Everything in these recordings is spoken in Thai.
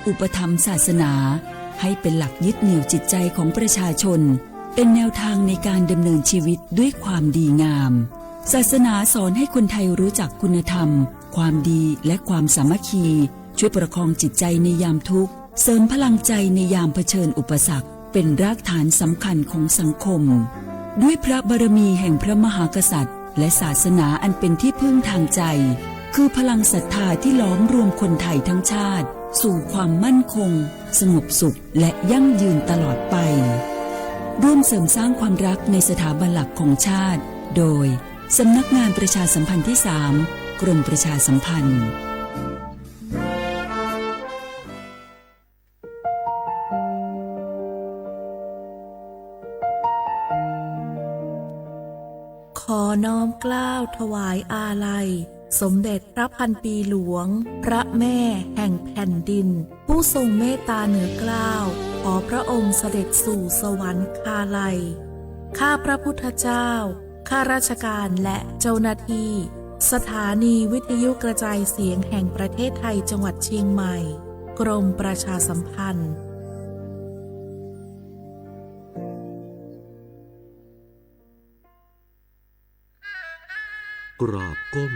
อุปถัมภ์ศาสนาให้เป็นหลักยึดเหนี่ยวจิตใจของประชาชนเป็นแนวทางในการดำเนินชีวิตด้วยความดีงามศาสนาสอนให้คนไทยรู้จักคุณธรรมความดีและความสามัคคีช่วยประคองจิตใจในยามทุกข์เสริมพลังใจในยามเผชิญอุปสรรคเป็นรากฐานสำคัญของสังคมด้วยพระบารมีแห่งพระมหากษัตริย์และศาสนาอันเป็นที่พึ่งทางใจคือพลังศรัทธาที่ล้อมรวมคนไทยทั้งชาติสู่ความมั่นคงสงบสุขและยั่งยืนตลอดไปร่วมเสริมสร้างความรักในสถาบันหลักของชาติโดยสำนักงานประชาสัมพันธ์ที่ 3 กรมประชาสัมพันธ์ขอน้อมเกล้าถวายอาลัยสมเด็จพระพันปีหลวงพระแม่แห่งแผ่นดินผู้ทรงเมตตาเหนือเกล้าขอพระองค์เสด็จสู่สวรรคาลัยข้าพระพุทธเจ้าข้าราชการและเจ้าหน้าที่สถานีวิทยุกระจายเสียงแห่งประเทศไทยจังหวัดเชียงใหม่กรมประชาสัมพันธ์กราบก้ม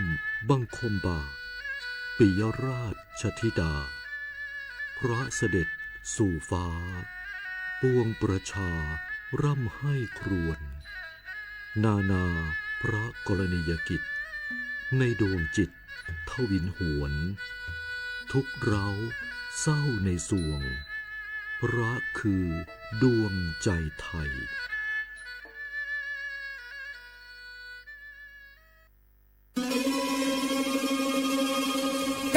บังคมบาทปิยราชธิดาพระเสด็จสู่ฟ้าปวงประชาร่ำให้ครวญนานาพระกรณียกิจในดวงจิตทวินหวนทุกเราเศร้าในสวงพระคือดวงใจไทย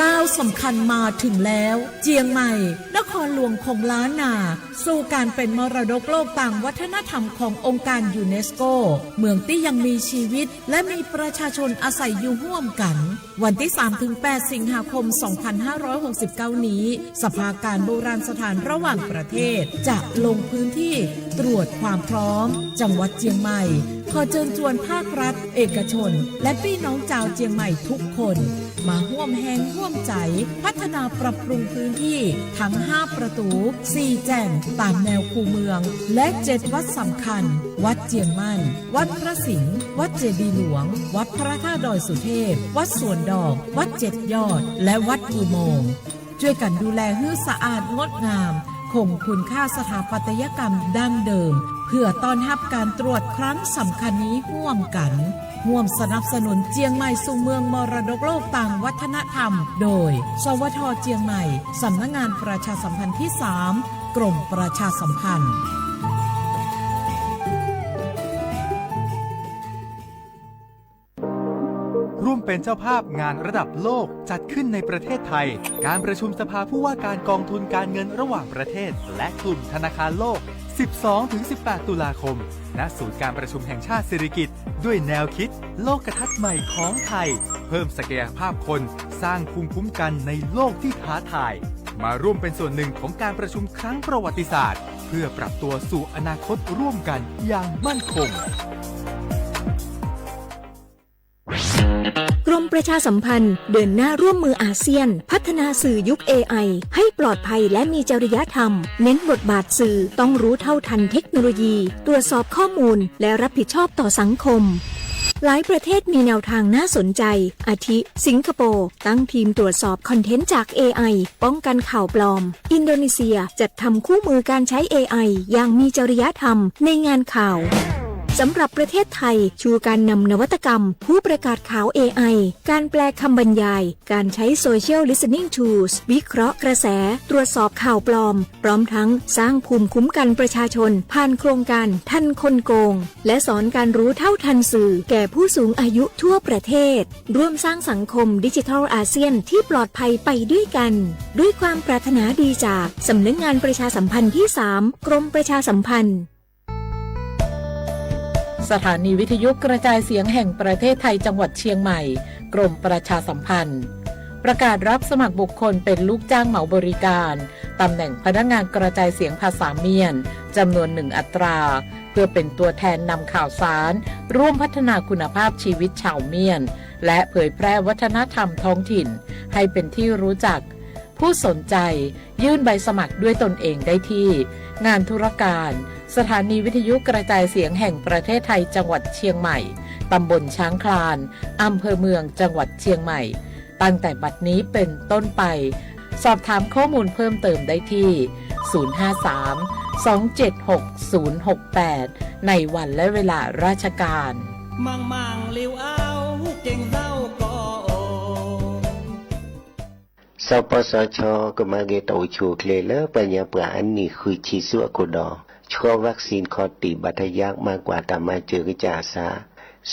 ก้าวสำคัญมาถึงแล้วเจียงใหม่นครหลวงของล้านนาสู่การเป็นมรดกโลกต่างวัฒนธรรมขององค์การยูเนสโกเมืองที่ยังมีชีวิตและมีประชาชนอาศัยอยู่ร่วมกันวันที่ 3-8 สิงหาคม 2569 นี้สภาการโบราณสถานระหว่างประเทศจะลงพื้นที่ตรวจความพร้อมจังหวัดเจียงใหม่ขอเชิญชวนภาครัฐเอกชนและพี่น้องชาวเจียงใหม่ทุกคนมาร่วมแรงร่วมใจพัฒนาปรับปรุงพื้นที่ทั้ง5ประตู4แจ่งตามแนวคูเมืองและ7วัดสำคัญวัดเจียงมั่นวัดพระสิงห์วัดเจดีย์หลวงวัดพระธาตุดอยสุเทพวัดสวนดอกวัด7ยอดและวัดอุโมงค์ช่วยกันดูแลให้สะอาดงดงามคงคุณค่าสถาปัตยกรรมดั้งเดิมเพื่อต้อนรับการตรวจครั้งสำคัญนี้ร่วมกันร่วมสนับสนุนเจียงใหม่สู่เมืองมรดกโลกต่างวัฒนธรรมโดยสวท.เจียงใหม่สำนักงานประชาสัมพันธ์ที่ 3 กรมประชาสัมพันธ์ร่วมเป็นเจ้าภาพงานระดับโลกจัดขึ้นในประเทศไทยการประชุมสภาผู้ว่าการกองทุนการเงินระหว่างประเทศและกลุ่มธนาคารโลก 12-18 ตุลาคมณศูนย์การประชุมแห่งชาติสิริกิติ์ด้วยแนวคิดโลกทัศน์ใหม่ของไทยเพิ่มศักยภาพคนสร้างภูมิคุ้มกันในโลกที่ท้าทายมาร่วมเป็นส่วนหนึ่งของการประชุมครั้งประวัติศาสตร์เพื่อปรับตัวสู่อนาคตร่วมกันอย่างมั่นคงกรมประชาสัมพันธ์เดินหน้าร่วมมืออาเซียนพัฒนาสื่อยุค AI ให้ปลอดภัยและมีจริยธรรมเน้นบทบาทสื่อต้องรู้เท่าทันเทคโนโลยีตรวจสอบข้อมูลและรับผิดชอบต่อสังคมหลายประเทศมีแนวทางน่าสนใจอาทิสิงคโปร์ตั้งทีมตรวจสอบคอนเทนต์จาก AI ป้องกันข่าวปลอมอินโดนีเซียจัดทำคู่มือการใช้ AI อย่างมีจริยธรรมในงานข่าวสำหรับประเทศไทยชูการนำนวัตกรรมผู้ประกาศข่าว AI การแปลคำบรรยายการใช้ Social Listening Tools วิเคราะห์กระแสตรวจสอบข่าวปลอมพร้อมทั้งสร้างภูมิคุ้มกันประชาชนผ่านโครงการทันคนโกงและสอนการรู้เท่าทันสื่อแก่ผู้สูงอายุทั่วประเทศร่วมสร้างสังคมดิจิทัลอาเซียนที่ปลอดภัยไปด้วยกันด้วยความปรารถนาดีจากสำนักงานประชาสัมพันธ์ที่ 3 กรมประชาสัมพันธ์สถานีวิทยุกระจายเสียงแห่งประเทศไทยจังหวัดเชียงใหม่กรมประชาสัมพันธ์ประกาศรับสมัครบุคคลเป็นลูกจ้างเหมาบริการตำแหน่งพนักงานกระจายเสียงภาษาเมียนจำนวน1อัตราเพื่อเป็นตัวแทนนำข่าวสารร่วมพัฒนาคุณภาพชีวิตชาวเมียนและเผยแพร่วัฒนธรรมท้องถิ่นให้เป็นที่รู้จักผ ผู้สนใจยื่นใบสมัครด้วยตนเองได้ที่งานธุรการสถานีวิทยุกระจายเสียงแห่งประเทศไทยจังหวัดเชียงใหม่ตำบลช้างคลานอำเภอเมืองจังหวัดเชียงใหม่ตั้งแต่บัดนี้เป็นต้นไปสอบถามข้อมูลเพิ่มเติมได้ที่ 053-276-068 ในวันและเวลาราชการมังลิวเอาเก่งเศร้าก็โอสปสชก็มาเกตเอาชูเคลเลอร์ปัญญาปราอันนี้คือชีสุอโกดอชัววัคซีนคอติบัตยากมากกว่าตามมาเจอกจาซา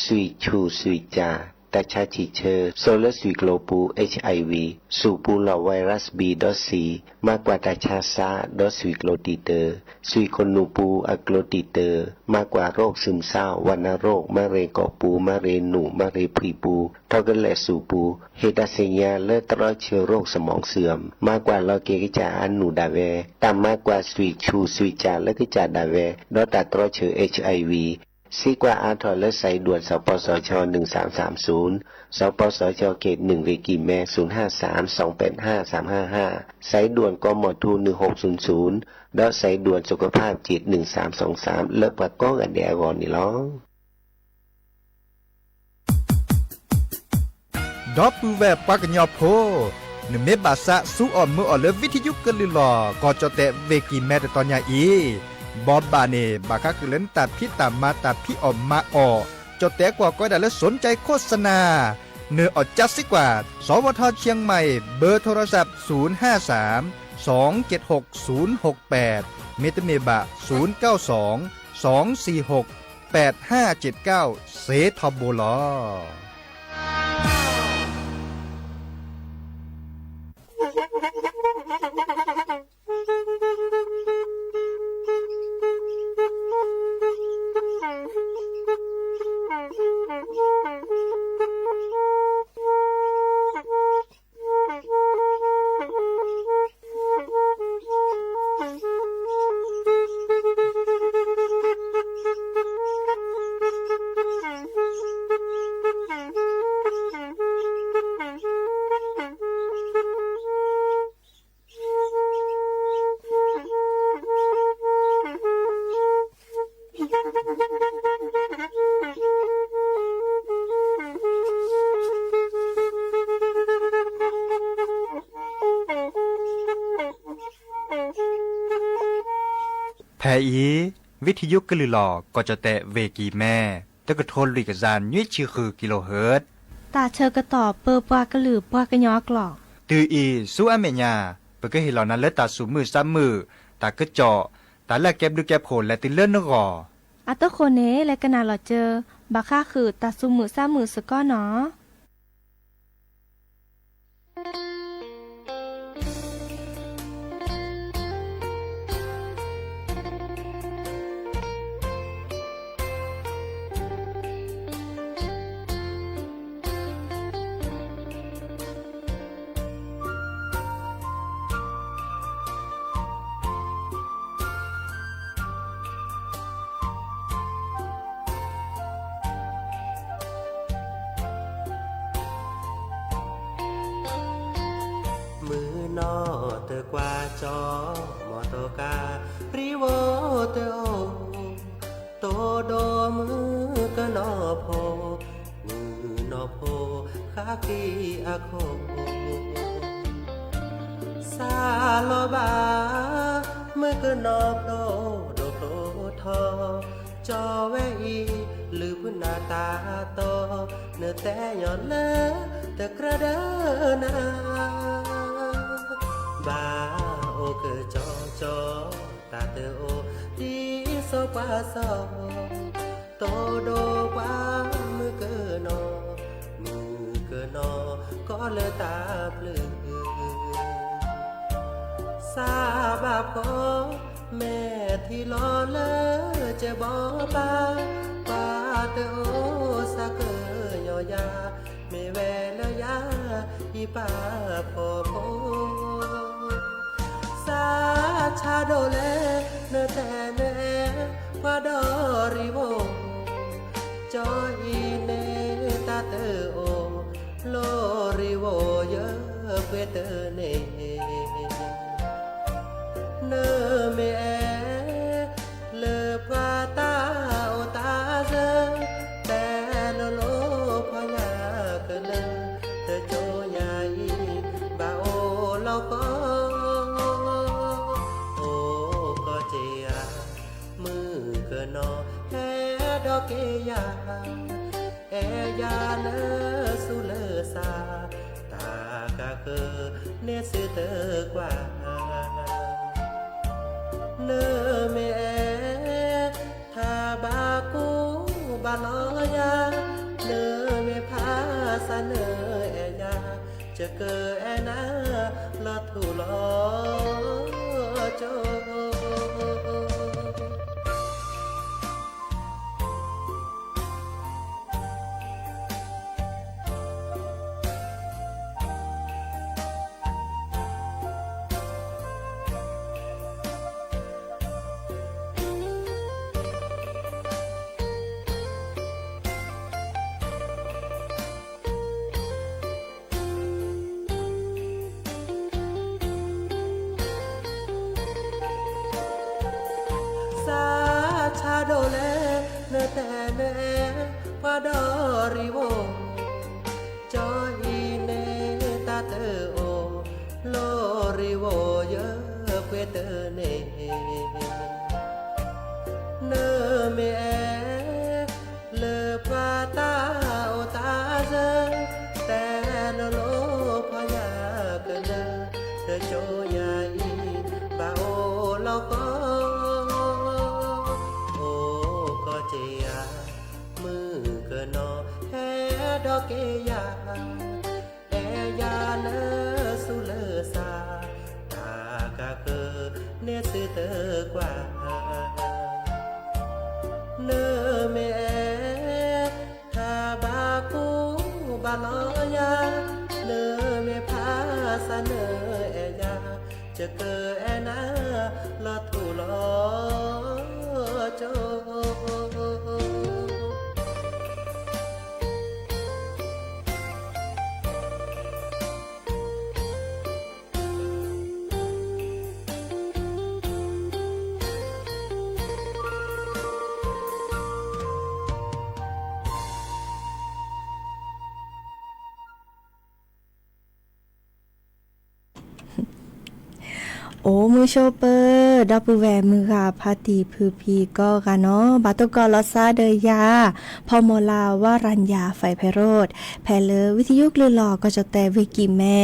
สุยชูสุยจาตาชาชิเชอร์โซลสุยโกลปู HIV สูปูหลอไวรัส B ดอสีมากกว่าตาชาซาดอสุยโกลติเตอร์สุยคนนูปูอะโกลติเตอร์มากกว่าโรคซึมเศร้าวัณโรคมะเร็งกอปูมะเร็งหนูมะเร็งพรีปูเท่ากันแหละสูปูเฮตาเซียเลือดตรอเชื้อโรคสมองเสื่อมมากกว่าลอเกกิจาอันหนูดาเวตามมากกว่าสุยชูสุยจาและกิจาดาเวดอตาตรอเชื้อ HIVซีกว่าอาทอและใส่ด่วนสปสช1330สปสชเขต1วิกิแม053285355ใส่ด่วนกมทู1600และใส่ด่วนสุขภาพจิต1323เลิกปะก้องอันเดียกอนนี่ล้อดอปูแวปากญอโพนเมบาสะสู้อ่อนมืออ่อนเลวิทยุกะลิลอก็จะเตเวกิแมตตอนยาอีบอบบาเนบาคักเล่นตัดพี่ตามมาตัดพี่ออมมาออจดแต่กว่าก็ได้แล้วสนใจโฆษณาเนื้ออดจัดสิกว่าสวทเชียงใหม่เบอร์โทรศัพท์053-276-068เมตเมบะ092-246-8579เซทอโบลอแพอีวิทยุกะลือหลอก็จะแตะเวกีแม่ตะกะทนลิกจานยุ้ยชื่อคือกิโลเฮิรตซ์ตาเชอกระต่อเปอปากระหลือปากระยอกหลอกตืออีสู้อเมญาเปก็เห็นเหล่านั้นเลิศตาสูมือซ้ำมือตากระเจาะตาแลกแก็บดูแก็บโผล่และติเลื่อนนกออัตโคเนและกะนาหลอเจอบาค่าคือตาสูมือซ้ำมือสก้อเนาะมือนอเตอกว่าจอมอโตการิโวเตโอโตโดมือก็นอโพมือนอโพคากีอาโคซาโลบามือก็นอโพโดโพทอจอเวอีลือพุนาตาโตเนื้อแต่หย่อนเลแต่กระเดนาบาโอเกจอจอตาเตโอดีโซปาซอโตโดปามือเกนอมือเกนอก็เลยตาเพลือซาบาพอแม่ที่รอเลอจะบอกปาปาเตโอสะเกยอยาไม่แวลยาอีปาพอโพชาโดเลเนแต่เนควาดอริโวจออีเนตาเตอโอโลริโวเยเปเตเน เกยาเอยาเนสุเลสาตากะเคเนสิเตกว่าเนเมทาบากูบานอยาเนเมพาสาเนเอยาจะเกอนาลอทุลอโจชาโดเลเนแต่เนพาดอริโวจอยเนตาเตโอโลริโวเยเควเตเนเนเมเลพาตาโอตาเซแต่โลพยาเกเนเตโจยาอีบาโอโลโกเจียมือเกนอแฮดอกเกยาเอยาเนสุเลสาตากะเกเนสิเตกว่าเนเมทาบากูบานอยาเนเมพาสาเนเอยาจะเกอนาลอทุลอโจโอ้มือโชเปอร์ดับเบิลแวร์มือค่ะพาตีพือพีก็กันเนาะบาตุกอลอซาเดยาพอมลาวารัญญาไฟไพโรธแพเลอวิทยุกลือหลอก็จะแต่วิกิแม่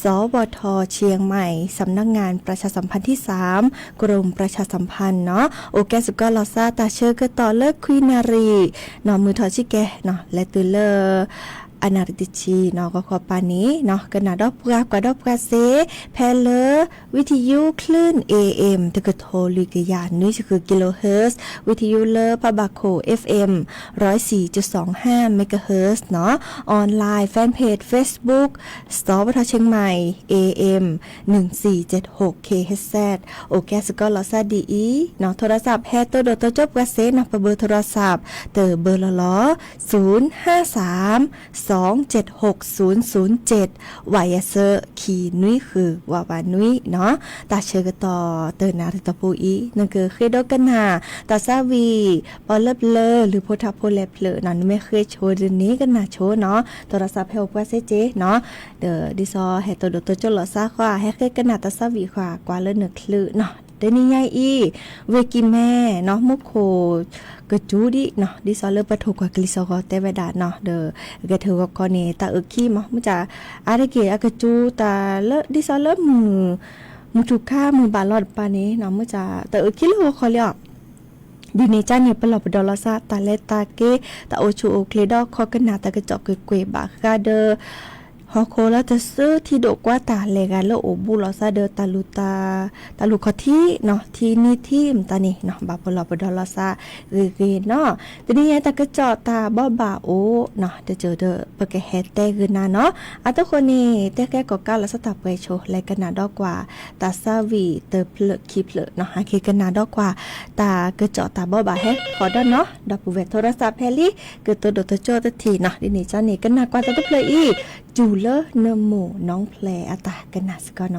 สบทเชียงใหม่สำนักงานประชาสัมพันธ์ที่3กรมประชาสัมพันธ์เนาะโอแกสุกอลอซาตาเชอร์ก็ต่อเลิกคุยนารีเนาะมือทอชิแกเนาะและตือเลออนาริติชีเนาะก็ขอปานนี้เนาะกันนาดอกกว่าดอกกว่าเซแพเลอวิทยุคลื่น AM ตะกะโทลิกยานนี่คือกิโลเฮิรตซ์วิทยุเลอพะบาโค FM 104.25 เมกะเฮิรตซ์เนาะออนไลน์แฟนเพจ Facebook สตวทเชียงใหม่ AM 1476 KHZ โอเคสก็ลอซาดีอีเนาะโทรศัพท์แฮโตโดโตจบกว่าเซเนาะเบอร์โทรศัพท์เตอเบอร์ละ053 276-007 วายเซอร์ขีนุ้ยคือวาวานุ้ยเนาะตาเชอร์กต่อเตอร์นาริตาปูอีนั่นคือเคยดอกกันหาตาซาวีปอลเล็บเลอหรือโพธาโพเล็บเลอนั่นไม่เคยโชว์เดือนนี้กันนะโชว์เนาะโทรศัพท์เฮลว่าเซเจเนาะเดอดิซอเฮตโดโตจลอซาควาเฮเคยกันหาตาซาวีควากว่าเลเนคลือเนาะเดนี่ใหญ่อีเวกิแม่เนาะมุกโคกระจูดิเนาะดิซอเลปะถูกกว่ากลิซอก็เตเวดาเนาะเดอกระเทวก็เนตาอึกขี้มะมุจะอะไรเกอะกระจูตาเลดิซอเลมือถูกค่ามือบาลอดปานี้เนาะมุจะตาอึกขี้โลคอเลียดีเนจ้าเนี่ยปลอบดอลซาตาเลตาเกตาโอชูโอเคดอคอกันนาตากระจอกเกวยบากกาเดอฮอโคแล้วจะซื้อที่ดกว่าตาเลกันแล้วโอบูลอซาเดอตาลูคอที่เนาะที่นี่ที่มตานี่เนาะบาปลอบดอลซาเกเนาะทีนี้ตากระจอตาบ่บาโอเนาะเจอเดอปะแกแฮเตกนาเนาะอะทุกคนนี่เตแกก็กาละสตาไปโชและกันนาดอกกว่าตาซาวีเตเพลคิเพลเนาะหาเคกันนาดอกกว่าตากระจอตาบ่บาแฮขอดเนาะดับเวทโทรศัพท์แฮลี่เกิดตัวโดตโจตทีเนาะดินี่จ้านี่กันนากว่าตะเพลอีจูเลอเนโมน้องแพรอาตากันนัสกอน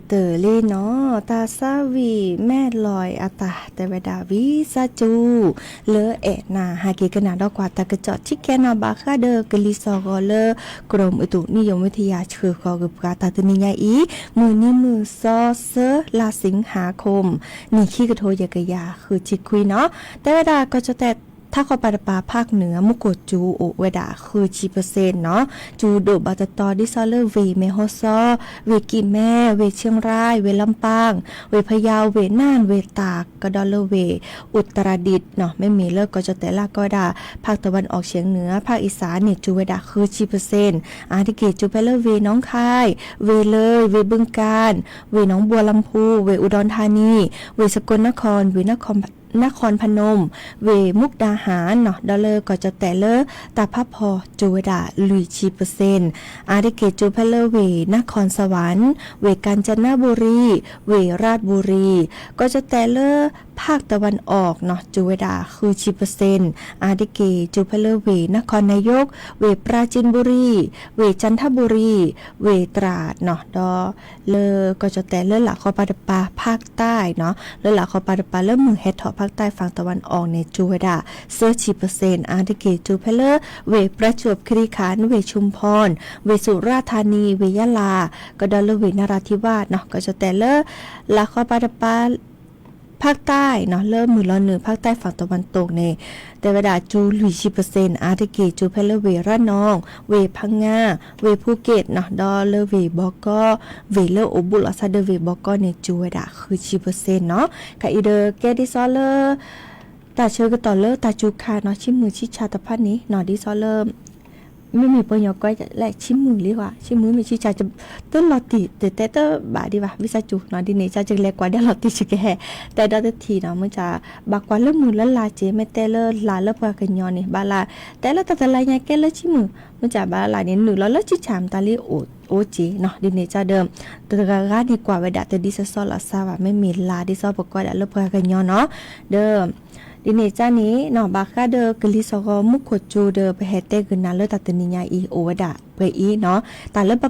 เตอเลยเนาะตาซาวีแม่ลอยอาตาแต่เวดาวิซาจูเลอเอนาหาเกกนาดอกกว่าตากระจอดชิแกนาบาคาเดอกลิซอกอเลอกรมอุตุนิยมวิทยาเชือกอกึบกาตาตนิยาอีมือนี้มือซอเซลาสิงหาคมนี่ขี้กระโทยกะยาคือจิกคุยเนาะแต่เวดาก็จะแต่ถ้าเขาปาปาภาคเหนือมุกดจูโอเวดาคือ10%เนาะจูโดบาตตอดิซอเลเวเมโฮซอเวกิแม่เวเชียงรายเวลำปางเวพะเยาเวน่านเวตากกะดอลเวอุตรดิตถ์เนาะไม่มีเลิกก็จะแต่ละก็ดาภาคตะวันออกเฉียงเหนือภาคอีสานเนี่ยจูเวดาคือ10%อาทิเกตจูไปเลเวน้องคายเวเลยเวบึงกาฬเวหนองบัวลำพูเวอุดรธานีเวสกลนครเวนครพนมเวมุกดาหารเนาะดอลเลอร์ก็จะแต่เลอตาพับพอจูเวดาลุย10%อาริเกจูเพลเลอร์เวนครสวรรค์เวกาญจนบุรีเวราชบุรีก็จะแต่เลอภาคตะวันออกเนาะจูเวดาคือ10%อาริเกจูเพลเลอร์เวนครนายกเวปราจีนบุรีเวจันทบุรีเวตราดเนาะดอเลอก็จะแต่เลอหลักคอปาดปาภาคใต้เนาะเลอหลักคอปาดปาเลอมือเฮดทอภาคใต้ฝั่งตะวันออกในจูเวดาเซอร์10%อาริเกจูเพลเลอร์เวประจวบคีรีขันธ์เวชุมพรเวสุราษฎร์ธานีเวยะลาก็ดอเลอเวนราธิวาสเนาะก็จะแต่เลอหลักคอปาดปาภาคใต้เนาะเริ่มมือละเหนือภาคใต้ฝั่งตะวันตกเนี่ยแต่เวลาจูลุย10%อาร์ติเกจูเพลเวระนองเวพังงาเวภูเก็ตเนาะดอเลเวบอกก็เวเลโอบุลอซาเดเวบอกก็เนี่ยจูเวดาคือ10%เนาะค่ะอีเดอแกดิซอเลอร์ตาเชอก็ต่อเลอตาจูคาเนาะชิมือชิชาตะพันนี้เนาะดิซอเลอร์ไม่มีปัญญาก้อยแหลกชิมือเลยว่าชิมือมีชิชาจะต้นลอติแต่บาดีว่าวิซาจูเนาะดิเนจะแลกกว่าเดลอติชิแกแต่ดอตทีเนาะมันจะบักกว่าเริ่มมือละลาเจไม่แต่เลลาเลปกันยอนี่บาลาแต่ละตะลายแกละชิมือมันจะบาลานี่หนึ่งแล้วชิชามตาลีโอจีเนาะดิเนจะเดิมแต่กาดีกว่าเวดาแต่ดิซอลาซาว่าไม่มีลาดิซอปกว่าเลปกันยอเนาะเดิมดิเนจานี้เนาะบาคาเดอกลิซอกมุขจูเดไปเฮเตกนาเลตัตนิญาอีโอวดาเปอีเนาะแต่เลปะ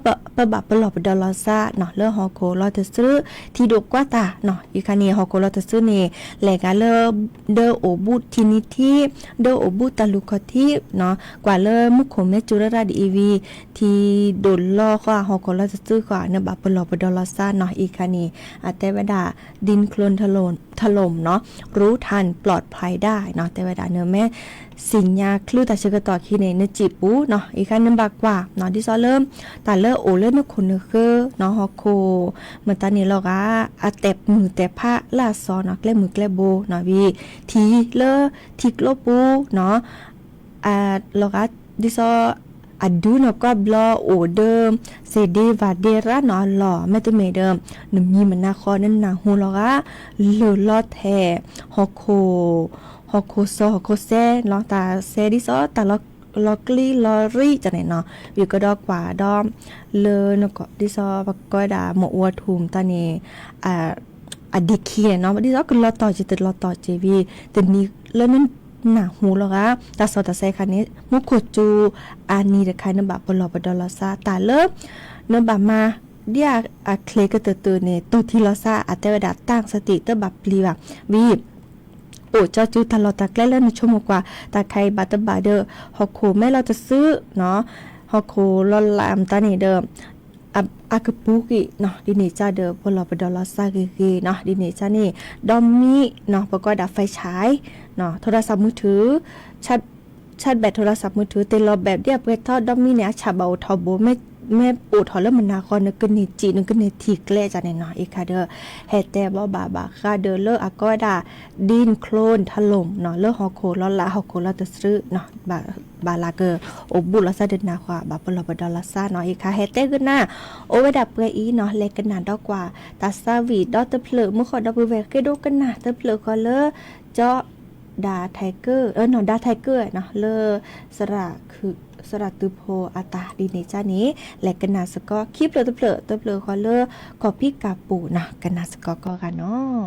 บะปลอบดอลซาเนาะเลฮอโคลอตซื้อที่ดกกว่าตาเนาะอีคานีฮอโคลอตซื้อนี่แลกาเลเดโอบุทินิทีเดโอบุตาลุคอทีเนาะกว่าเลมุขเมจุรราดีวีที่ดลลอค่ะฮอโคลอตซื้อกว่าเนบะปลอบดอลซาเนาะอีคานีอาแต่เวดาดินโคลนถล่มเนาะรู้ทันปลอดภัยได้เนาะแต่เวลาเนื้อแม่สิญญาคลื่นตาเชกต่อคีเนจิปูเนาะอีกคันนึงบากกว่าเนาะที่ซอเริ่มตาเลอโอเล่นคนเนคือเนาะฮอโคเหมือนตอนนี้เราก็อาแตบมือแต่ผ้าลาซอเนาะแกล้มือแกล้โบเนาะวีทีเลอทิกโลปูเนาะเราก็ดิซออดูเนาะก็บลอโอเดิมเซเดวาเดระเนาะหล่อแม่ตัวเมเดิมหนุ่มยีมันนาคอนั่นนาฮูเราก็เลอลอแทฮอโคซอฮอโคเซเนาะตาเซดิซอตาลอกลีลอรี่จังไหนเนาะอยู่ก็ดอกกว่าดอมเลอเนาะก็ดิซอปกก็ดาหมออวทุมตานี่อดิคีเนาะดิซอก็ลอต่อจิตลอต่อเจวีแต่นี้เลอนั้นหนาหูแล้วก็ตาสอตาไซคันนี้มุขจูอานีเดคายนบะปลอบดอลซาตาเลิฟเนบะมาเดียเคลก็เตอเนี่ยตัวที่ลอซาอาเตวดาตั้งสติเตบับปลีแบบวีโอ้เจ้าจูตลอดตาแกล้เล่นในชั่วโมงกว่าตาใครบัตบาเดอร์ฮอกโคแม่เราจะซื้อเนาะฮอกโคลอลามตานี่เดิมอากปุกิเนาะดิเนจาเดอพลบดอลซาเกเนาะดิเนจานี่ดอมมี่เนาะประกอบดับไฟฉายเนาะโทรศัพท์มือถือชัดแบตโทรศัพท์มือถือเตลอแบบเดียบเวทอดอมมี่เนี่ยฉาเบาทอโบแม่ปูทอแล้วมันนาคอนนึกเนจีนึกเนทีแกล้จะในเนาะอีกค่ะเด้อเฮแต่บ่บาค่ะเด้อเลออากอดาดินโคลนถล่มเนาะเลอฮอโคลอละฮอโคลอตซื้อเนาะบาลาเกอโอบุลซาเดนาควาบาปลบดอลซาเนาะอีกค่ะเฮแต่ขึ้นหน้าโอเวดาเปอีเนาะเล็กกันหนาดอกกว่าตาซาวีดอตเผลอมื้อขอดอกเวเกดูกันหนาตเผลอก็เลอเจาะดาไทเกอร์เนาะดาไทเกอร์เนาะเลอสระคือสระตุโพอาตาดีเนจานี้และกันนาสกอคลิปเลยตเผลอคอเลอขอพี่กาปูนะกันนาสกอก็กันเนาะ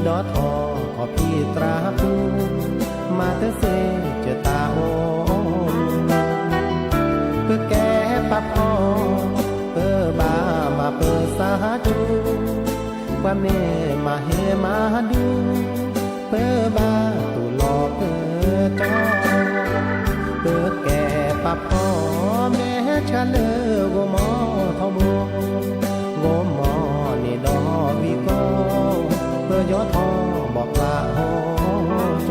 ดอทอขอพี่ตราปูมาเตเสเจตาโอเพื่อแก้ปับอ้อเพื่อบามาเพื่อสาจูว่าเมมาเฮมาดูเพื่อบาตุหลอกเพื่อจอเพื่อแก้ปับอ้อแม่ชะเลวมอทอมวมอนี่ดอวิโกเพื่อยอทอบอกลาโหโจ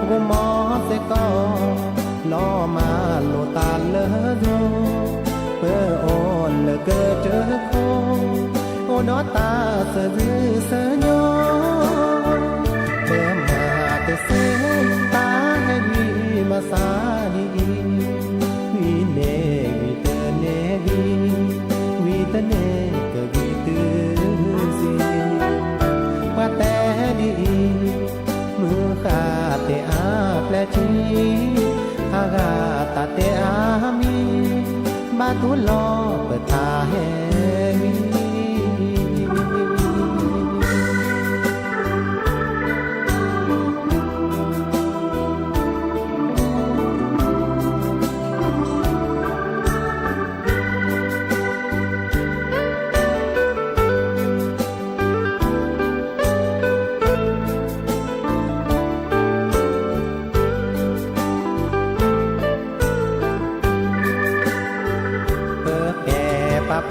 กูมอเสก็ล้อมาโลตาเลอโจเพื่อโอนเลเกิดเจอโคโอดอตาเสือเสือยอเพื่อมาเตเสตาให้วีมาสาดีวีเนวีเตเนวีเตเนเกวีตือสีว่าแต่ดีมือขาเตอาแปลชีอากาตาเตอามีบาตุลอเปิดตาเฮวี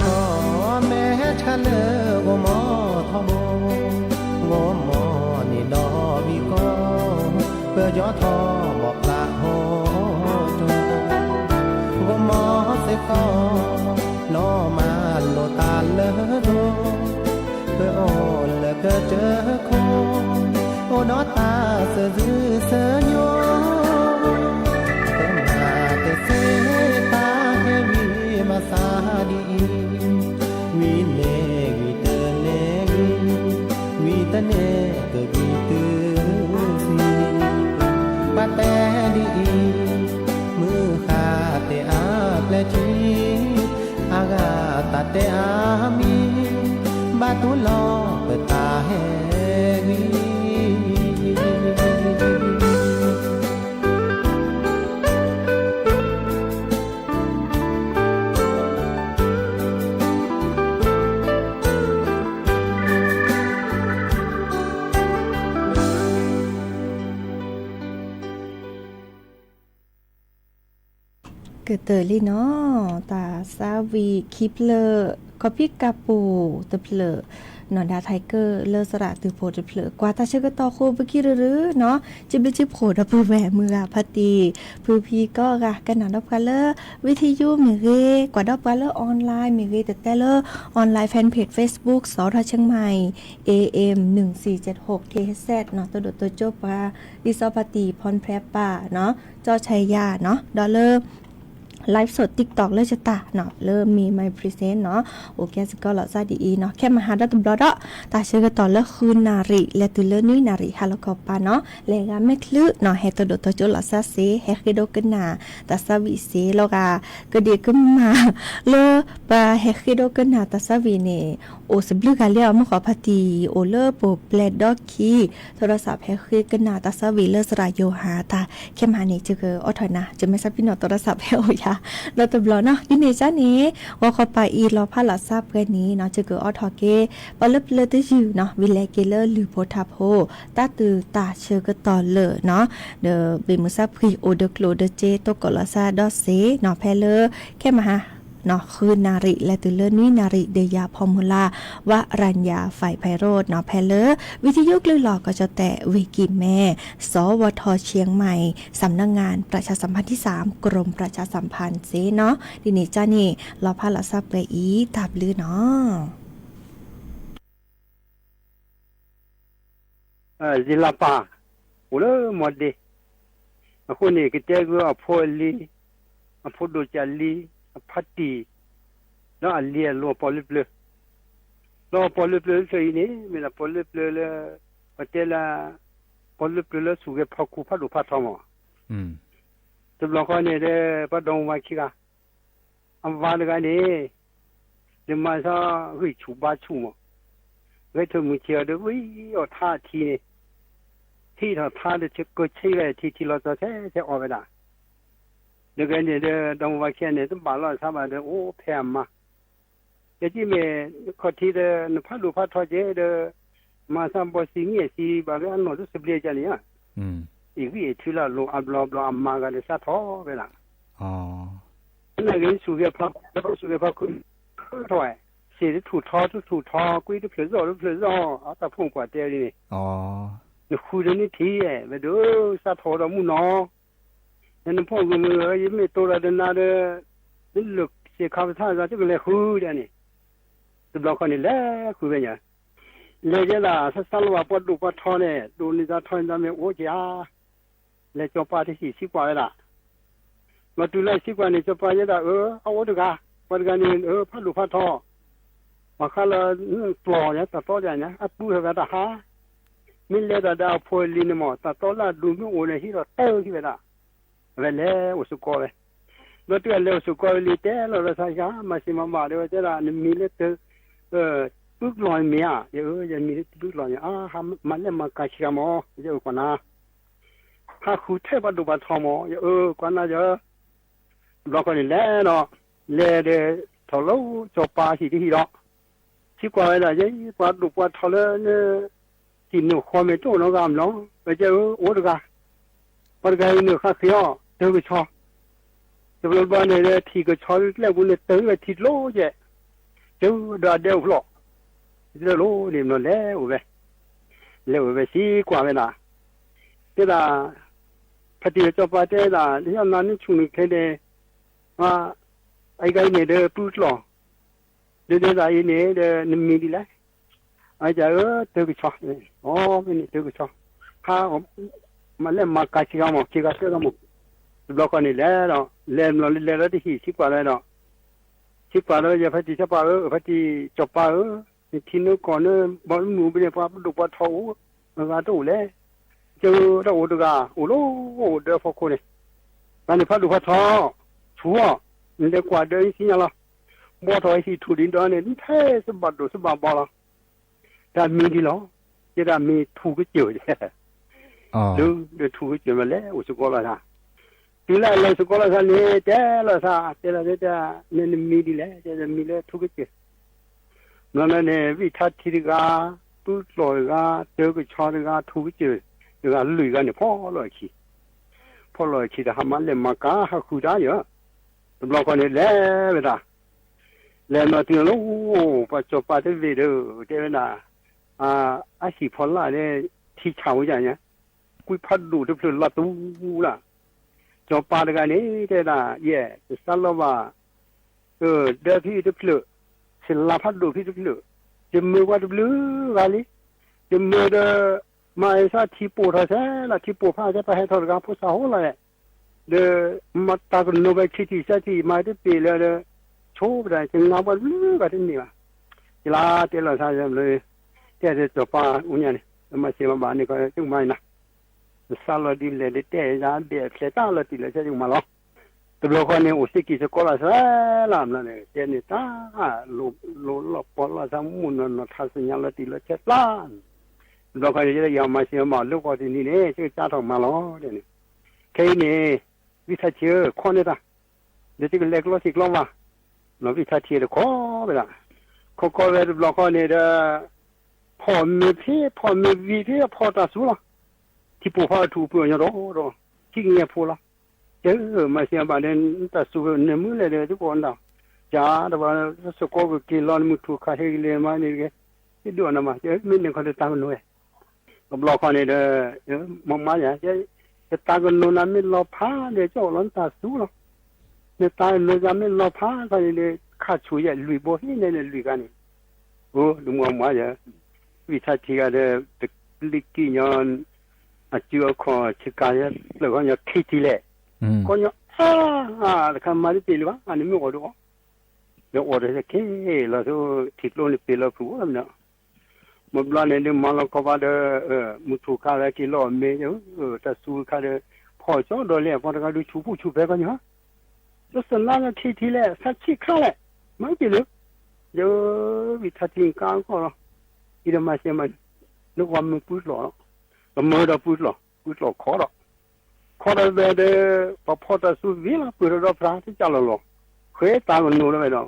พ่อแม่ชะเลวมอทอมวมอนี่ดอวิโกเพื่อยอทอบอกลาโหโจวมอเสก็ล้อมาโลตาเลอโดเพื่อโอเลเกิดเจอโคโอดอตาเสือเสือยอเต็มหาเตเสตาเฮวีมาสาดีวีเนวีเตเนวีเตเนเกวีตือสีปะแต่ดีมือขาเตอาแปลชีอากาตาเตอามีบาตุลอเปิดตาเฮวีเกิดเตอลี่เนาะตาซาวีคิปเลอร์คอพิกาปูตะเพลอนอนดาไทเกอร์เลอสระตือโพตะเพลอกว่าตาเชกตอโคบกิรือเนาะจิบจิบโผดะเปแหวมือพตีพือพีก็กะกันหนาดอกกะเลอวิทยุมีเรกว่าดอกกะเลอออนไลน์มีเรแต่เลอออนไลน์แฟนเพจ Facebook สทเชียงใหม่ AM 1476 KZ เนาะตัวโดตัวจบว่าดิซอปตีพรแพรป่าเนาะจอชัยยาเนาะดอลเลอร์ไลฟ์สด TikTok เลยจะตาเนาะเริ่มมี My Present เนาะโอเคสก็หลอซาดีเนาะแค่มาหาดัตบลอดตาเชื่อกันต่อแล้วคืนนารีและตุเลนุยนารีฮาลกอปาเนาะเลกาไม่คลึเนาะเฮตโดตโจหลอซาเซเฮคโดกันนาตาซาวิเซโลกาก็เดียกมาเลปาเฮคโดกันนาตาซาวิเนโอสบลูกาเลียมขอพาตีโอเลโปเปลดดอกคีโทรศัพท์เฮคกันนาตาซาวิเลสรายโยหาตาแค่มานี่จะเกออถอยนะจะไม่ซับพี่เนาะโทรศัพท์เฮโอยา เราตบลอเนาะดิเนจ้านี้ว่าเขาไปอีรอพาลาซาเพื่อนนี้เนาะจะเกิดออทอเกปลบเลตอยู่เนาะวิเลเกเลอร์หรือโพทาโพตาตือตาเชกตอเลเนาะเดเบมุซาพรีโอเดโคลเดเจโตกอลาซาดอเซเนาะแพเลแค่มาฮะเนาะคือนาริและตุเลนุยนาริเดียพอมุลาวรัญญาฝ่ายไพโรจน์เนาะแพเลวิทยุกลือหลอกก็จะแตะเวกิแม่สวทเชียงใหม่สำนักงานประชาสัมพันธ์ที่3กรมประชาสัมพันธ์เซเนาะดินี่จ้านี่เราพาลาซาเปอีตับลือเนาะจิลาปาโอ้เลยหมดดิคนนี้ก็เจอก็พอลีพอดูจัลลีพัดดีแล้วอันเลี้ยลัวพอลิบเลยลัวพอลิบเลยใช่ไหมไม่ละพอลิบเลยละประเทศละพอลิบเลยสุเกพักคูพัดดูพัดทอมจุดหลังคนนี้เด้พัดดงไว้ขี้กาอันวันกันนี้เดี๋ยวมาซะเฮ้ยชูบ้าชูมั้งเฮ้ยเธอมึงเชื่อเด้อเฮ้ยเอาท่าทีนี่ที่เราท่าเด้จะก็ใช่เลยที่เราจะใช้ออกไปได้เดี๋ยวกันเนี่ยเดี๋ยวดงว่าแค่เนี่ยต้องบาลานซ์สามารถเดี๋ยวโอ้แพงมาเดี๋ยวที่เมื่อคนที่เดี๋ยวพัดดูพัดทอดเจเดี๋ยวมาสามบอสิงเงี้ยสิบาร์อันโน้ตสุดเลยจังเนี่ยอีกวิธีละลงอับลอบลอัมมากันเดี๋ยวสัตว์ท้อไปละนั่นก็สุเกพักแล้วสุเกพักคุณถอยเสียถูกท้อกุ้ยถูกเผือกเอาแต่พุ่งกว่าเดียวนี่เดี๋ยวคุยเรื่องนี้ทีไปดูสัตว์ท้อเรามุ่งน้อนั่นพ่อกูมือยังไม่โตแล้วเดินหน้าเด้อนี่ลูกเสียข้าวท่าจะก็เลยคุยเดี๋ยวนี้ตัวเราคนนี้แหละคุยไปเนี่ยเลยจะละสักสักว่าปวดดูปวดท้อเนี่ยดูนี่จะท้อจะไม่โอ้จ้าเลยจบปาที่สิกว่าละมาดูเลยสิกว่านี่จบปาจะได้เอาโอ้ดูกะวันกันนี่พัดดูพัดท้อมาข้าละปลอเนี่ยตัดต่ออย่างเนี้ยอัดปูให้แบบฮะมิเลดาดาวพอลินหมอตัดต่อละดูไม่โอ้เลยที่เราเต้ที่แบบเวลาอุสุโกะแล้วตัวเลี้ยวสุโกะลิเตแล้วเราใช้ยามาสิมาบ่าเดี๋ยวจะละนี่มีเลตปุ๊กลอยเมียยังมีปุ๊กลอยฮะมันเลยมากระชิมอ๋อเดี๋ยวก่อนนะถ้าคุณเทพดูบัตรทอมอ๋อก่อนนะเดี๋ยวเราคนนี้แล้วเนาะเล่เดี๋ยวทอลูจบปาสิที่เราที่กว่าเวลาจะกว่าดูบัตรทอเลยเนี่ยที่หนูความเป็นตัวน้องกำลังไปเจอโอ้ดูกันปรากฏว่าเนี่ยข้าเขียวเจอก็ชอบแต่เราบ้านเนี่ยที่ก็ชอบแล้วกูเนี่ยเจอก็ที่โลเจ้เจอดาเดียวหรอกเจอโลนี่มันแล้วเว้ยสิกว่าเวลาแต่ละพอดีจะไปแต่ละที่อันนั้นชุนแค่เนี่ยว่าไอ้ไก่เนี่ยเด้อปุ๊บหรอเดี๋ยวไอ้เนี่ยเด้อนิ่มดีเลยไอ้เจ้าเจอก็ชอบอ๋อไม่นี่เจอก็ชอบข้ามันเล่นมากระชิกามอกชิกาเสือกามุบล็อกนี่แล้วเล่นแล้วที่หิชิกว่าแล้วชิกว่าแล้วจะพัดที่จะป่าพัดที่จบป่าที่นู้นก่อนเนี่ยบอลหนูไปเนี่ยป่าดูป่าท้อมันก็ตู้เลยเจอเราดูกาโอ้โหเดี๋ยวพอคนเนี่ยตอนนี้พัดดูป่าท้อชัวนี่เด็กกว่าเดินสิเนี่ยละบัวถอยที่ถูดินตอนนี้เท่สบัดดูสบัดบอลแต่มีดีหรอจะได้มีถูกก็เจอเนี่ยดูถูกจนมาแล้วอุสุกอลาทีละเลยสุกอลาเนี่ยเจ้าละซาเจ้าเนี่ยมีดีแล้วเจ้ามีแล้วถูกจนั่นเนี่ยวิธีที่กาปุ๊บลอยกาเจอก็ชอบกาถูกจเดี๋ยวลุยกันเนี่ยพ่อลอยขี้แต่หามันเลยมากาหาคู่ได้เยอะตัวเราคนนี้แล้วเวลาแล้วมาถึงแล้วปัจจุบันที่วิดีโอเจ้าน่ะอาชีพพอละเนี่ยที่ชาวอย่างเนี้ยกุยพัดดูที่เพลินละตู้ละจอบปาดกันนี่เจ้าเย่สัลลว่าเดี๋ยวพี่ที่เพลินสิลาพัดดูพี่ที่เพลินจะมือว่าที่เพลินกันนี่จะมือเดมาไอ้ซาที่ปูท่าเสละที่ปูผ้าจะไปให้ทอดกับผู้สาวเลยเดมาตากนโนเบคิที่เสที่มาที่ปีเลยเดโชว์ได้จึงนับว่ากันที่นี่ว่ะเวลาเจ้าสาวจะเลยเจ้าจะจอบปาอุ่นยันมาเสียมาบ้านนี่ก็จึงไม่นะสาลดีเลยเตะจานเบียเสตาลดีเลยใช่ไหมล่ะตัวเราคนนี้อุสิกิสกุลาสลามนั่นเองเจนิตาลูปอลาสามุนนทัศน์ลดีเลยเจ็ดล้านเราคนนี้จะยอมมาเสียมาลูกคนนี้เนี่ยชื่อจ้าทองมาล้อเดี๋ยวนี้แค่นี้วิธีเชื่อคนนี้ตา ดี๋ยวที่เล็กรถสิกลงมาเราวิชาทีเดขอไปละขอเวลาเราเนี่ยเด้อพอมีพี่พอมีวีพี่พอตาสู้ละที่ปู่พ่อถูกปู่ยังรอที่เงี้ยพูละเดี๋ยวมาเสียบาดเนตาสู้เนี่ยมือเลยเด้อทุกคนดาจ้าแต่ว่าสกอบกินร้อนมือถูกขาดให้เลยมาเนี่ยแกที่ดูนะมาเดี๋ยวมีหนึ่งคนจะตามกันด้วยเราเนี่ยเด้อมองมาอย่างจะตามกันโน่นนั่นไม่รอพ้าเดี๋ยวเจ้าร้อนตาสู้ละเนี่ยตายเลยจะไม่รอพ้าก็เลยขาดช่วยลุยบ่ให้เนี่ยลุยกันนี่โอ้ดูมองมาอย่างวิชาที่ก็ได้ตึกลิกิยอนอาจจะขอชิคายแล้วก็เนี่ยคิดทีเลยก็เนี่ยแล้วก็มาที่ปีละวะอันนี้ไม่อดหรอกเดี๋ยวอดได้แค่แล้วก็ทิศโลนี่ปีละผู้ว่าเนี่ยมันบลาเนี่ยมันเราก็ว่าเด้อมุทุคาแล้วกิโลเมตรแต่สู้คาเด้อพอจ้อดอเลยพอตะกาดูชูผู้ชูไปกันเนี่ยแล้วสนั่นคิดทีเลยสักชิคาเลยไม่กี่เลยเดี๋ยววิชาจริงกลางก็อีเดมาเสียมันนึกว่ามันพูดหรอแล้วมือเราพูดหรอขอเราเบอพอตาสู้วิ่งพูดเราพระที่จะหรอเคยตามมันนู่นเลยเนาะ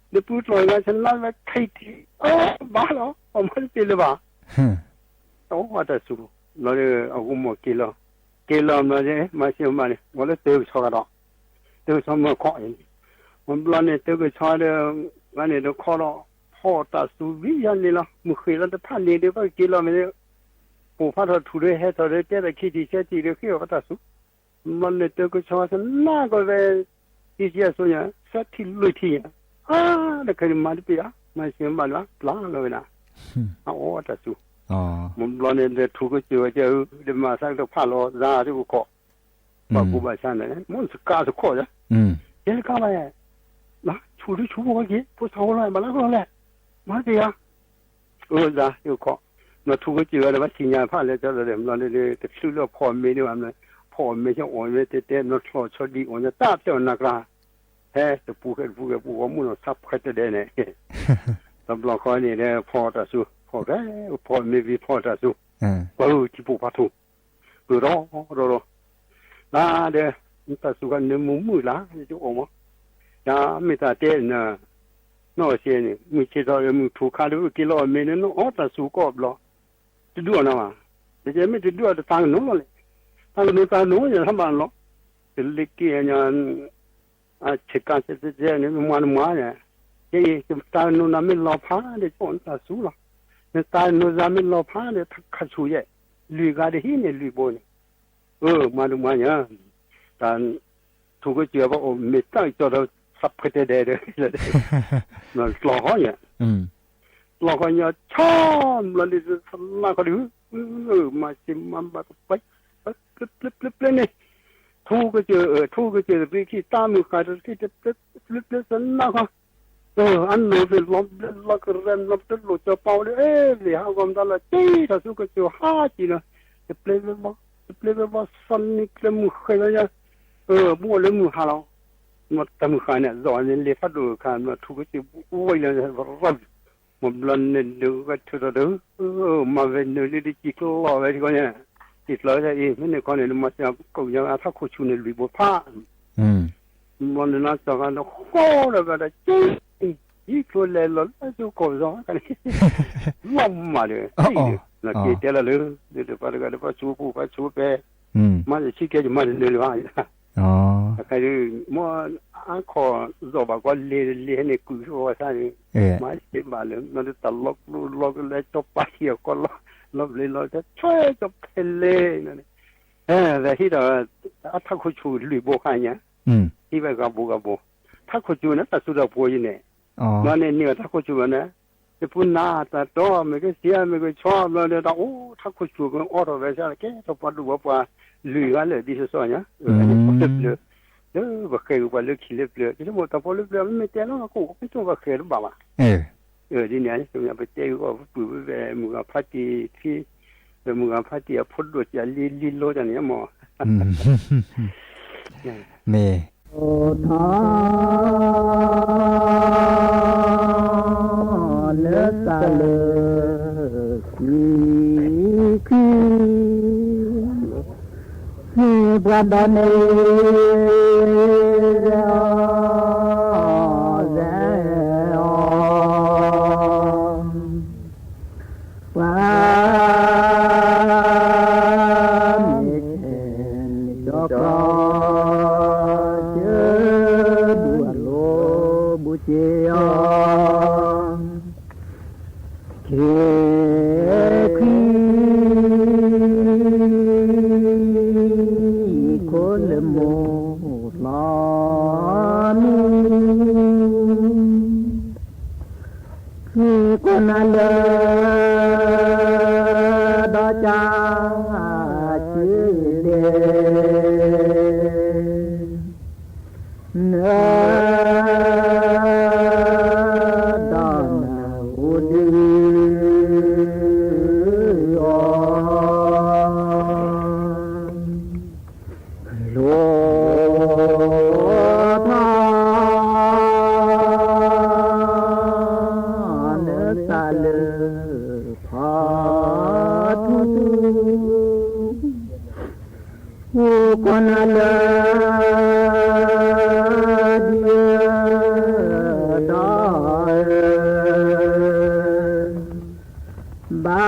เดี๋ยวพูดลอยกันฉันนั่นว่าใครที่บ้าเหรอผมไม่ได้เลยบ้าโอ้ว่าแต่สู้เราเลยเอากุมกิโลมาเนี่ยมาเสียมันเนี่ยวันละเติมชอบกันเติมชอบมาขอเองมันบลาเนี่ยเติมชอบเนี่ยวันนี้เราขอเราพอตาสู้วิ่งยันนี่ละมือเคยเราจะผ่านนี่เดี๋ยวก็กิโลมาเนี่ยผู้พัฒน์ถูกเลยให้ตัวเด็กแต่คิดที่เชื่อที่เด็กที่ว่าตาสู้มันเนี่ยเติมชอบฉันน่าก็เลยที่เชื่อส่วนใหญ่สักที่ลุยที่แล้วเคยมาดิปีอ่ะมาเสียมันละปลาเลยนะโอ้ตาสู้มันบลาเนี่ยถูกก็เจอเดี๋ยวมาสักตัวผ่านเราจ้าที่กูขอว่ากูมาชันเนี่ยมันสกัดสกัดจ้ะเดี๋ยวก็มานะชูพวกนี้ผู้สาวอะไรมาแล้วก็แหละมาดิอ่ะจ้ะอยู่ขอมาถูกก็เจอแล้วว่าสิญญาผ่านแล้วจะเริ่มเราเนี่ยแต่ชื่อเราพอไม่ได้ว่ามันพอไม่ใช่อ่อนไม่เต้นเราชดดีอ่อนจะตาเจ้านักละเฮ้แต่ปูว่ามุ่งซับใครจะได้เนี่ยสำหรับข้อนี้เนี่ยพอตาสู้พอได้พอไม่มีพอตาสู้ว่าที่ปูพัดถูกรอนะเดี๋ยวตาสู้กันเนี่ยมือละจะออกมานะไม่ตาเต้นนะนอกเสียนี่มือเชื่อมือถูกขาดกิโลเมตรนึงตาสู้ก็บล้อจะดูนะมาแต่จะไม่จะดูแต่ทางนู้นเลยทางนู้นอย่างทำบ้านหรอกจะเล็กกี่อย่างเช็คการเสร็จเนี่ยมันเนี่ยจะตาโน่นไม่รอพ้าเดี๋ยวจะตาสู้ละเนี่ยตาโน่นไม่รอพ้าเดี๋ยวขัดช่วยลุยกันที่เนี่ยลุยบนมาเนี่ยตอนถูกก็เจอว่าไม่ตั้งใจเราสับเกตได้เลยนั่นหลอกเขาเนี่ยหลอกเขาเนี่ยชอบแล้วนี่มาเขาดูมาจิมมาแบบไปเลยเนี่ยถูกก็เจอไปที่ตามือขาดที่จะสันนะเขาอันนู้นเป็นล็อกเรนล็อกตัวจะเป่าเลยเดี๋ยวเขาก็มาจี้ถ้าสู้ก็เจอห้าจีนะจะเปลี่ยนว่าสันนี่เคลมือใครเนี่ยบัวเลยมือหาเรามาทำขายเนี่ยตอนนี้เลยฟัดดูขายมาถูกก็จะโวยเลยรับมันบลันเนี่ยดูก็ชุดเดิมมาเป็นเนี่ยที่จิกล้อไว้ที่ก่อนเนี่ยจิกล้อจะเองไม่เนี่ยก่อนเนี่ยมาจะก็ยังถ้าคุชเนี่ยลุยบัวผ้ามันน่าจะกันแล้วโอ้แล้วก็ได้จี้อีกคนเลยแล้วจะก็ร้องกันล้มมาเลยแล้วเกี่ยวแล้วเลยเดี๋ยวไปก็เดี๋ยวไปชูไปมาจะชี้แกจะมาเรื่อยๆใครดูมั่วอันขอจะบอกว่าเลี้ยเนี่ยกูว่าใช่มาเจ็บมาเลยนั่นตลกเลยจบไปเหี่ยวก็ลบเลยเราจะช่วยจบเพลเลยนั่นแต่ที่เราถ้าคุณชูหรือโบกันเนี่ยที่ไปกับโบถ้าคุณชูนะแต่สุดาโบยเนี่ยนั่นเนี่ยถ้าคุณชูนะจะพูดหน้าแต่ตัวไม่ก็เสียไม่ก็ชอบเราเนี่ยแต่โอ้ถ้าคุณชูก็ออโต้เวอร์ชันแค่ต้องมาดูว่าลุยกันเลยดิฉันเนี่ยว่าเคยว่าเลือกขี้เลือกที่สมมติถ้าพอเลือกไม่เจอแล้วก็ไม่ต้องว่าเคยหรือเปล่าทีนี้ตรงนี้ไปเจอว่าปุ๋ยแบบมึงพัดที่มึงพัดที่พูดด้วยจะลีโลจังเนี่ยมั้งเมโอทาเลสาเลคีBradane khi có lẽ một lần khi con ăn đó cha chỉ con lơ dia đó ba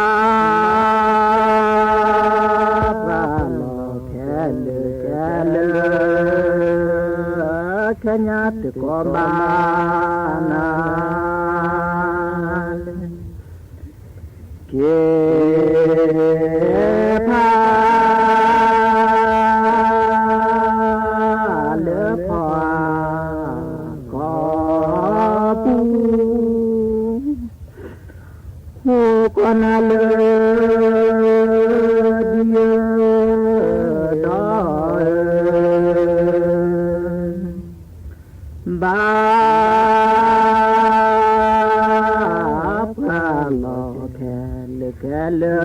lo kele kanya tu ko ba na ke pa con lơ dia đó ba lo kele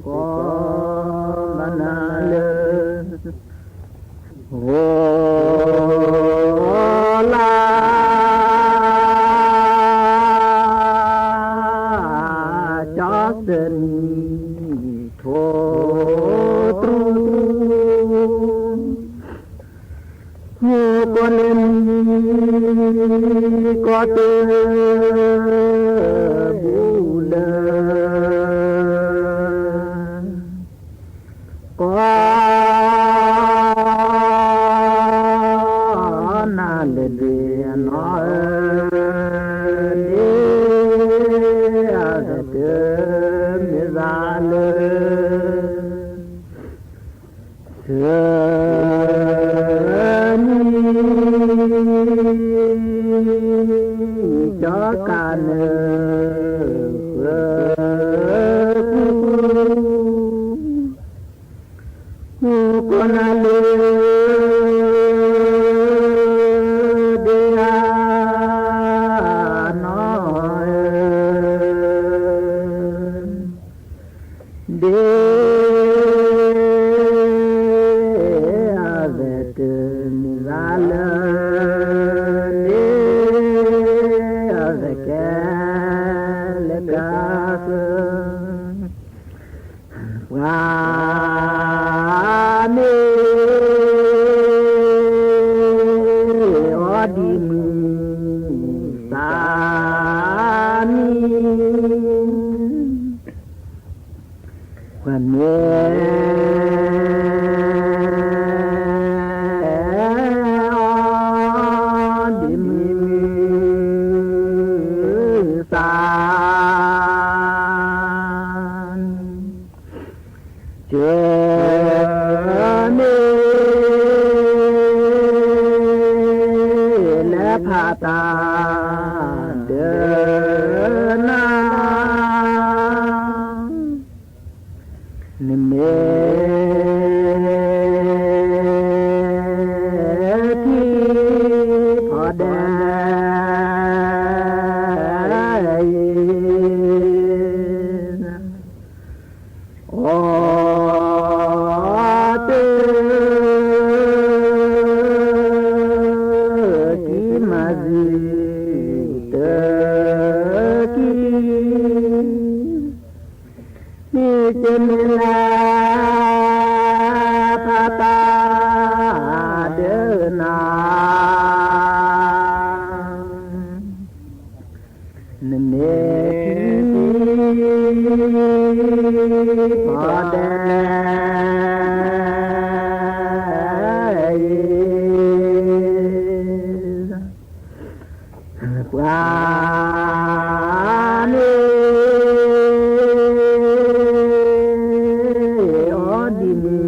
ko manale có tư bù có na lệ nó đi à tư mi ra cho cả con lơ dia nói de avec la ta đơn niềm mê thi thọ đại ô tư chân la tha ta đỡ na nên phật đại วานีโอดินี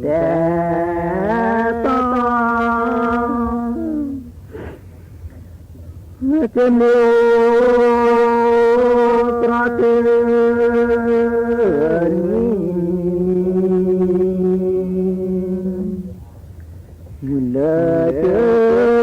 แต่ต้องจะมีตราเตือนนี้ Mula